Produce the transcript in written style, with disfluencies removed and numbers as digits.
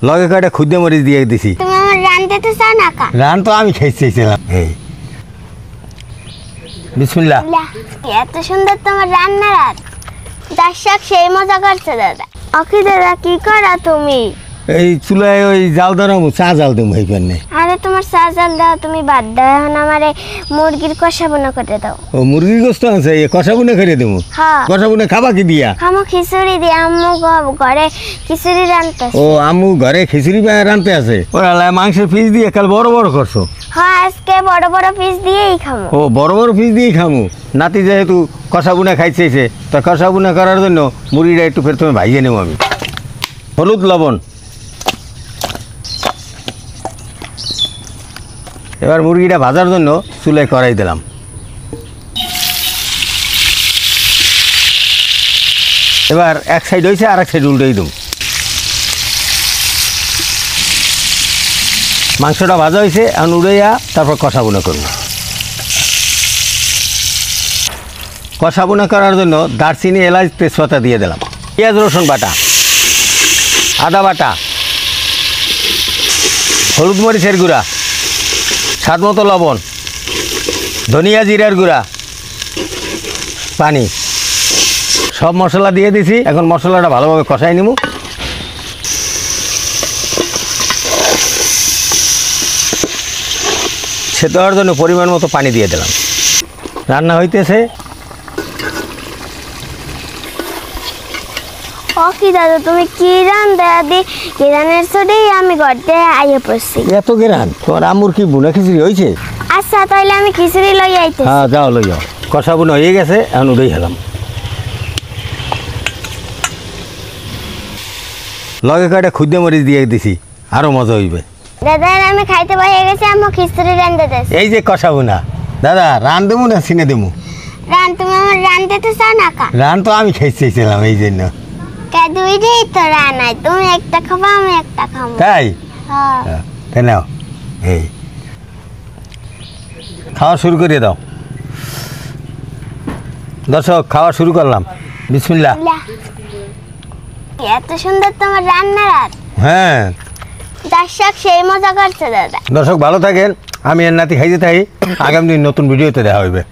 লগে কয়টা খুদে মরিচ দিয়ে দিছি। তুমি আমার রান দিতে চাও না কা? রান তো আমি খাইছিলাম। এই বিসমিল্লাহ। এত সুন্দর তোমার রান্নার হাত। দর্শক সেই মজা করছে দাদা। ওকে দাদা কি করো তুমি? এই চুলায় ওই জাল ধরাবো, চা জাল দেবো এইখানে। আরে তোমার চা জাল দাও, তুমি বাদ দাও। এখন আমারে মুরগির কষা বোনা করে দাও। ও মুরগির গোস্ত আছে, কষা বুনে খেয়ে দেবো। হ্যাঁ কষা বুনে খাবা কি দিয়া? খামো খিচুড়ি দিয়ে। আম্মু ঘরে খিচুড়ি রান্তেছে। ও আম্মু ঘরে খিচুড়ি রানতে আছে। ওরা মাংসের পিস দিয়ে কাল বড় বড় করছো। হ্যাঁ আজকে বড় বড় পিস দিয়েই খামো। ও বড় বড় পিস দিয়েই খামু। নাতি যেহেতু কষা বুনে খাইছে, তা কষা বুনে করার জন্য মুরগিটা একটু ফের তুমি ভাইয়ে নেবো আমি। হলুদ লবণ। এবার মুরগিটা ভাজার জন্য চুলায় কড়াই দিলাম। এবার এক সাইড হয়েছে, আর এক সাইড উল্টেই দেব। মাংসটা ভাজা হয়েছে, এখন উড়াইয়া তারপর কষা বুনা করব। কষা বুনা করার জন্য দারচিনি, এলাচ, তেজপাতা দিয়ে দিলাম। পেঁয়াজ রসুন বাটা, আদা বাটা, হলুদ মরিচের গুঁড়া, স্বাদ মতো লবণ, ধনিয়া জিরার গুঁড়া, পানি, সব মশলা দিয়ে দিছি। এখন মশলাটা ভালোভাবে কষাই নিব। সেদ্ধ হওয়ার জন্য পরিমাণ মতো পানি দিয়ে দিলাম। রান্না হইতেছে। ও কি দাদা তুমি কি রান দাদি? কিরানের সদেই আমি ঘরতে আইয়ে পড়ছি। এত গেরান তোমার আম্মুর কি বুনা খিচুড়ি হয়েছে? আচ্ছা তাহলে আমি খিচুড়ি লই আইতেছি। হ্যাঁ যাও লই যাও। কষা বুনা হয়ে গেছে, এখন উঠেই হেলাম। লগে কয়টা খুদে মরিচ দিয়ে দিছি, আরও মজা হইবে। দাদা আমি খাইতে বসে গেছি, আমি খিচুড়ি রান্ধতে দিতেছি। এই যে কষা বুনা দাদা, রান দেবো না চিনে দেবো? রান তুমি আমার রান দিতে চাও না কা? রান তো আমি খাইছিলাম এই জন্য। দুইটাই তো রান্নাই, তুমি একটা খাবো আমি একটা খাবো। তাই হ্যাঁ তাই নাও। এই খাওয়া শুরু করে দাও। দর্শক খাওয়া শুরু করলাম। বিসমিল্লাহ। এত সুন্দর তোমার রান্নার হাত। হ্যাঁ দর্শক সেই মজা করছে দাদা। দর্শক ভালো থাকেন। আমি এর নাতি খাইতে থাকি। আগামী দিন নতুন ভিডিওতে দেখা হইবে।